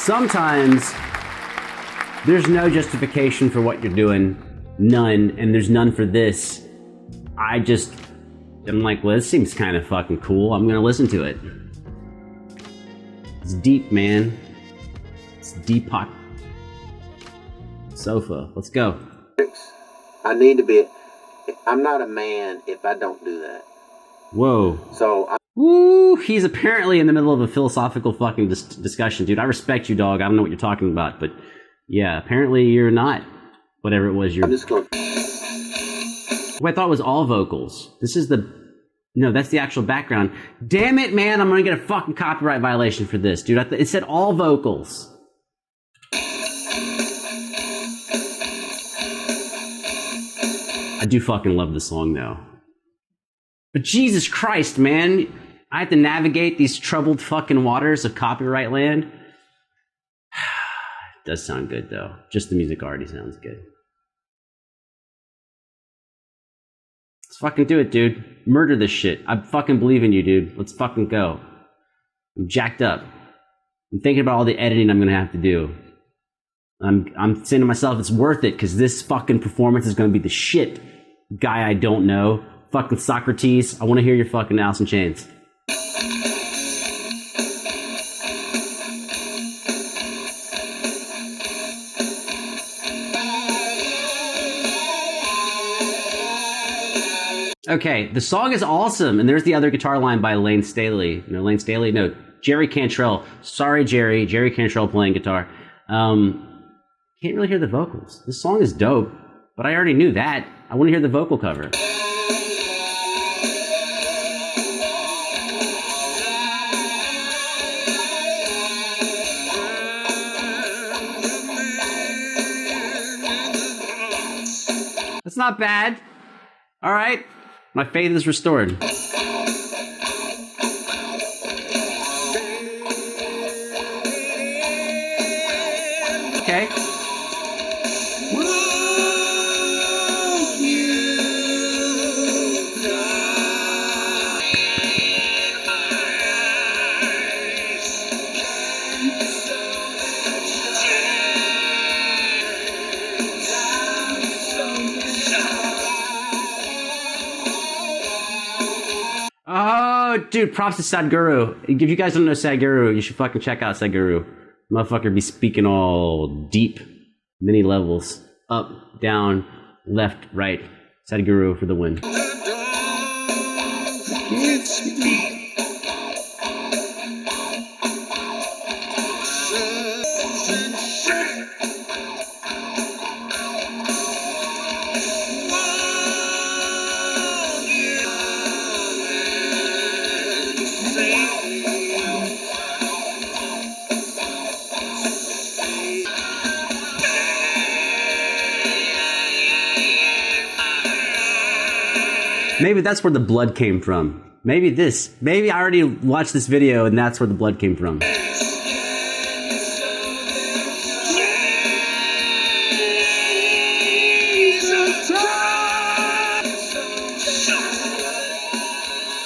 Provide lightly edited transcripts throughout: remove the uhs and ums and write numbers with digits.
sometimes there's no justification for what you're doing. None. And there's none for this. I'm like, well, this seems kind of fucking cool. I'm gonna listen to it. It's deep, man. It's deep hot sofa. Let's go. I need to be. I'm not a man if I don't do that. Whoa. So. Woo! He's apparently in the middle of a philosophical fucking discussion, dude. I respect you, dog. I don't know what you're talking about, but yeah, apparently you're not. Whatever it was, you're. I'm just going. Well, I thought it was all vocals. This is the. No, that's the actual background. Damn it, man! I'm gonna get a fucking copyright violation for this, dude. It said all vocals. I do fucking love the song, though. But Jesus Christ, man. I have to navigate these troubled fucking waters of copyright land. It does sound good, though. Just the music already sounds good. Let's fucking do it, dude. Murder this shit. I fucking believe in you, dude. Let's fucking go. I'm jacked up. I'm thinking about all the editing I'm gonna have to do. I'm saying to myself, it's worth it, because this fucking performance is gonna be the shit. Guy I don't know. Fucking Socrates. I want to hear your fucking Alice in Chains. Okay, the song is awesome, and there's the other guitar line by Lane Staley. No, Lane Staley? No, Jerry Cantrell. Sorry, Jerry. Jerry Cantrell playing guitar. Can't really hear the vocals. This song is dope, but I already knew that. I want to hear the vocal cover. That's not bad. All right. My faith is restored. Okay. Oh, dude, props to Sadhguru. If you guys don't know Sadhguru, you should fucking check out Sadhguru. Motherfucker be speaking all deep, many levels. Up, down, left, right. Sadhguru for the win. Maybe that's where the blood came from. Maybe I already watched this video and that's where the blood came from.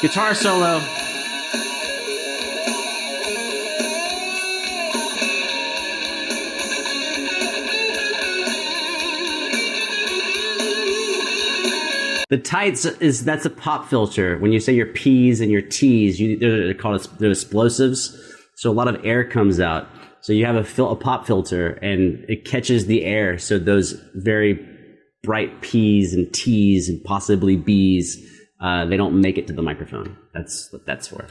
Guitar solo. The tights that's a pop filter. When you say your P's and your T's, they're called they're explosives. So a lot of air comes out. So you have a pop filter and it catches the air. So those very bright P's and T's and possibly B's, they don't make it to the microphone. That's what that's for.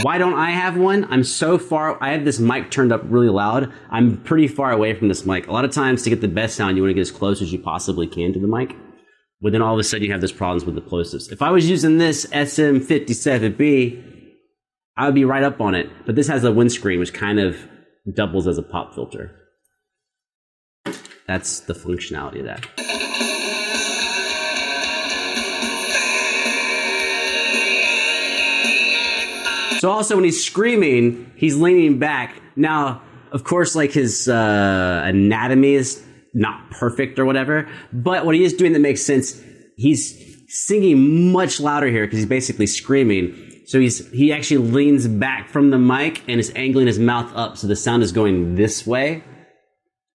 Why don't I have one? I'm so far. I have this mic turned up really loud. I'm pretty far away from this mic. A lot of times to get the best sound, you want to get as close as you possibly can to the mic. But then all of a sudden you have this problems with the plosives. If I was using this SM57B, I would be right up on it. But this has a windscreen, which kind of doubles as a pop filter. That's the functionality of that. So also when he's screaming, he's leaning back. Now, of course, like his anatomy is not perfect or whatever, but what he is doing that makes sense, he's singing much louder here because he's basically screaming. So he actually leans back from the mic and is angling his mouth up, so the sound is going this way.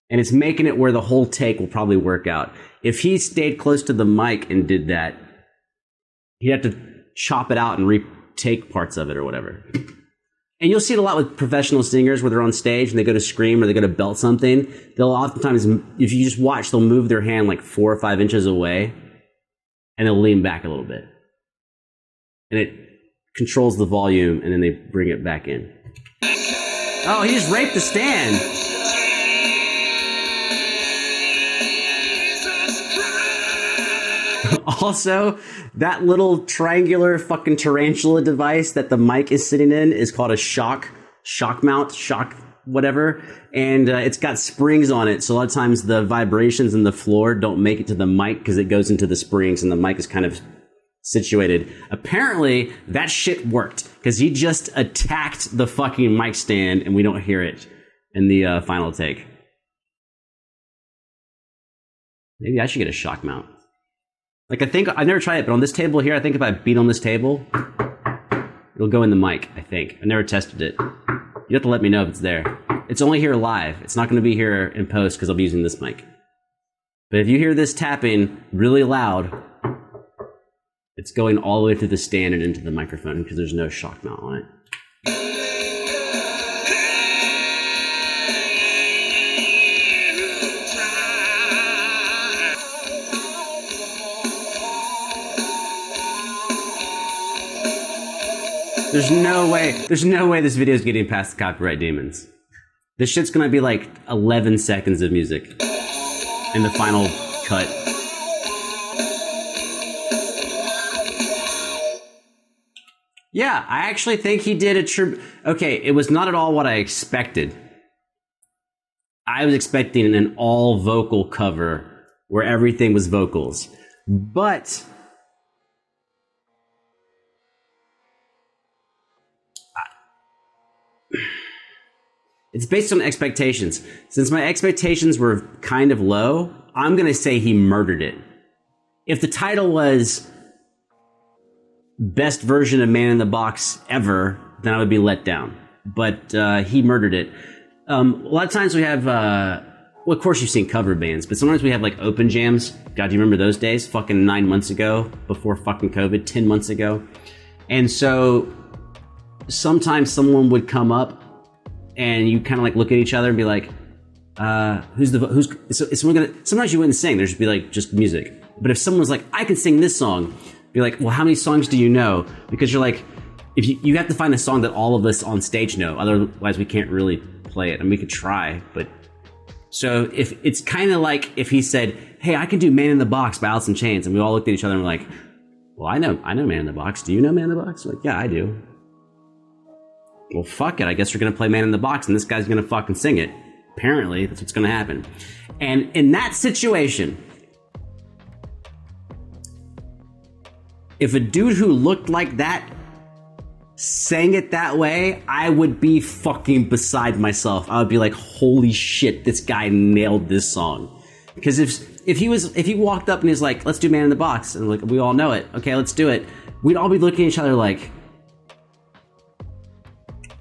And it's making it where the whole take will probably work out. If he stayed close to the mic and did that, he'd have to chop it out and retake parts of it or whatever. And you'll see it a lot with professional singers where they're on stage and they go to scream or they go to belt something. They'll oftentimes, if you just watch, they'll move their hand like 4 or 5 inches away and they'll lean back a little bit. And it controls the volume and then they bring it back in. Oh, he just raped the stand. Also, that little triangular fucking tarantula device that the mic is sitting in is called a shock mount, whatever. And it's got springs on it. So a lot of times the vibrations in the floor don't make it to the mic because it goes into the springs and the mic is kind of situated. Apparently, that shit worked because he just attacked the fucking mic stand and we don't hear it in the final take. Maybe I should get a shock mount. Like, I think, I've never tried it, but on this table here, I think if I beat on this table, it'll go in the mic, I think. I've never tested it. You have to let me know if it's there. It's only here live. It's not going to be here in post because I'll be using this mic. But if you hear this tapping really loud, it's going all the way through the stand and into the microphone because there's no shock mount on it. There's no way this video is getting past the copyright demons. This shit's gonna be like 11 seconds of music in the final cut. Yeah, I actually think he did a tribute. Okay, it was not at all what I expected. I was expecting an all vocal cover where everything was vocals. But it's based on expectations. Since my expectations were kind of low, I'm going to say he murdered it. If the title was best version of Man in the Box ever, then I would be let down. But he murdered it. A lot of times we have, well, of course you've seen cover bands, but sometimes we have like open jams. God, do you remember those days? Fucking 9 months ago, before fucking COVID, 10 months ago. And so sometimes someone would come up and you kind of like look at each other and be like, is someone gonna, sometimes you wouldn't sing, there'd just be like just music. But if someone was like, I can sing this song, be like, well, how many songs do you know? Because you're like, if you have to find a song that all of us on stage know, otherwise we can't really play it. And we could try, but so if it's kind of like if he said, hey, I can do Man in the Box by Alice in Chains, and we all looked at each other and were like, well, I know Man in the Box. Do you know Man in the Box? We're like, yeah, I do. Well, fuck it. I guess we're going to play Man in the Box and this guy's going to fucking sing it. Apparently, that's what's going to happen. And in that situation, if a dude who looked like that sang it that way, I would be fucking beside myself. I would be like, holy shit, this guy nailed this song. Because if he walked up and he's like, let's do Man in the Box, and like we all know it, okay, let's do it, we'd all be looking at each other like,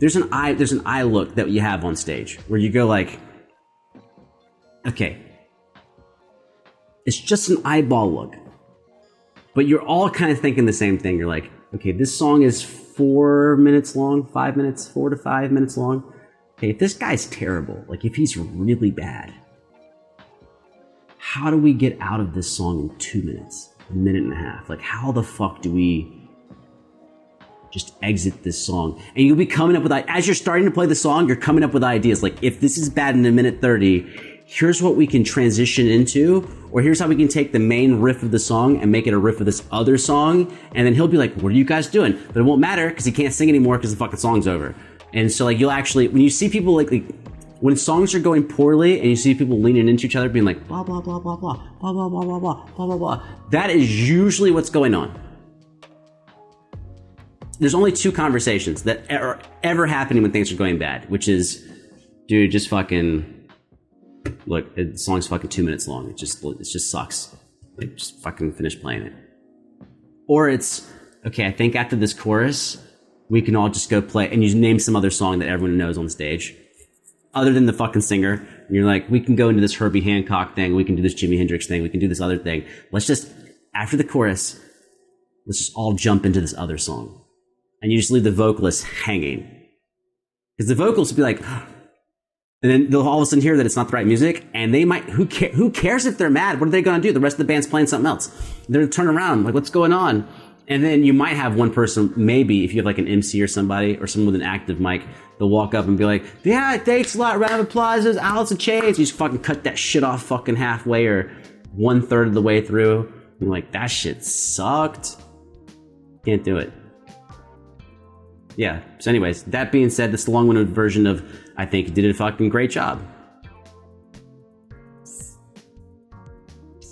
there's an eye look that you have on stage where you go like, okay, it's just an eyeball look, but you're all kind of thinking the same thing. You're like, okay, this song is 4 minutes long, 5 minutes, 4 to 5 minutes long. Okay, if this guy's terrible, like if he's really bad, how do we get out of this song in 2 minutes, a minute and a half? Like, how the fuck do we just exit this song? And you'll be coming up with, as you're starting to play the song, you're coming up with ideas like, if this is bad in a minute 30, here's what we can transition into, or here's how we can take the main riff of the song and make it a riff of this other song. And then he'll be like, what are you guys doing? But it won't matter because he can't sing anymore because the fucking song's over. And so like, you'll actually, when you see people like when songs are going poorly and you see people leaning into each other being like, blah, blah, blah, blah, blah, blah, blah, blah, blah, blah, blah, blah, blah, that is usually what's going on. There's only 2 conversations that are ever happening when things are going bad, which is, dude, just fucking, look, the song's fucking 2 minutes long. It just sucks. Like, just fucking finish playing it. Or it's, okay, I think after this chorus, we can all just go play, and you name some other song that everyone knows on stage, other than the fucking singer. And you're like, we can go into this Herbie Hancock thing, we can do this Jimi Hendrix thing, we can do this other thing. Let's just, after the chorus, let's just all jump into this other song. And you just leave the vocalists hanging. Because the vocalists will be like, and then they'll all of a sudden hear that it's not the right music, and they might, who cares if they're mad? What are they going to do? The rest of the band's playing something else. They're going to turn around, like, what's going on? And then you might have one person, maybe, if you have like an MC or somebody, or someone with an active mic, they'll walk up and be like, yeah, thanks a lot, round of applause, Alice in Chains. You just fucking cut that shit off fucking halfway or 1/3 of the way through. You're like, that shit sucked. Can't do it. Yeah, so anyways, that being said, this is the long-winded version of, I think he did a fucking great job.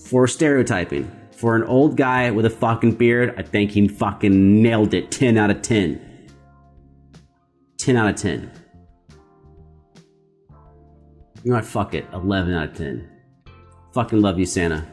For stereotyping, for an old guy with a fucking beard, I think he fucking nailed it. 10 out of 10. 10 out of 10. You know what, fuck it, 11 out of 10. Fucking love you, Santa.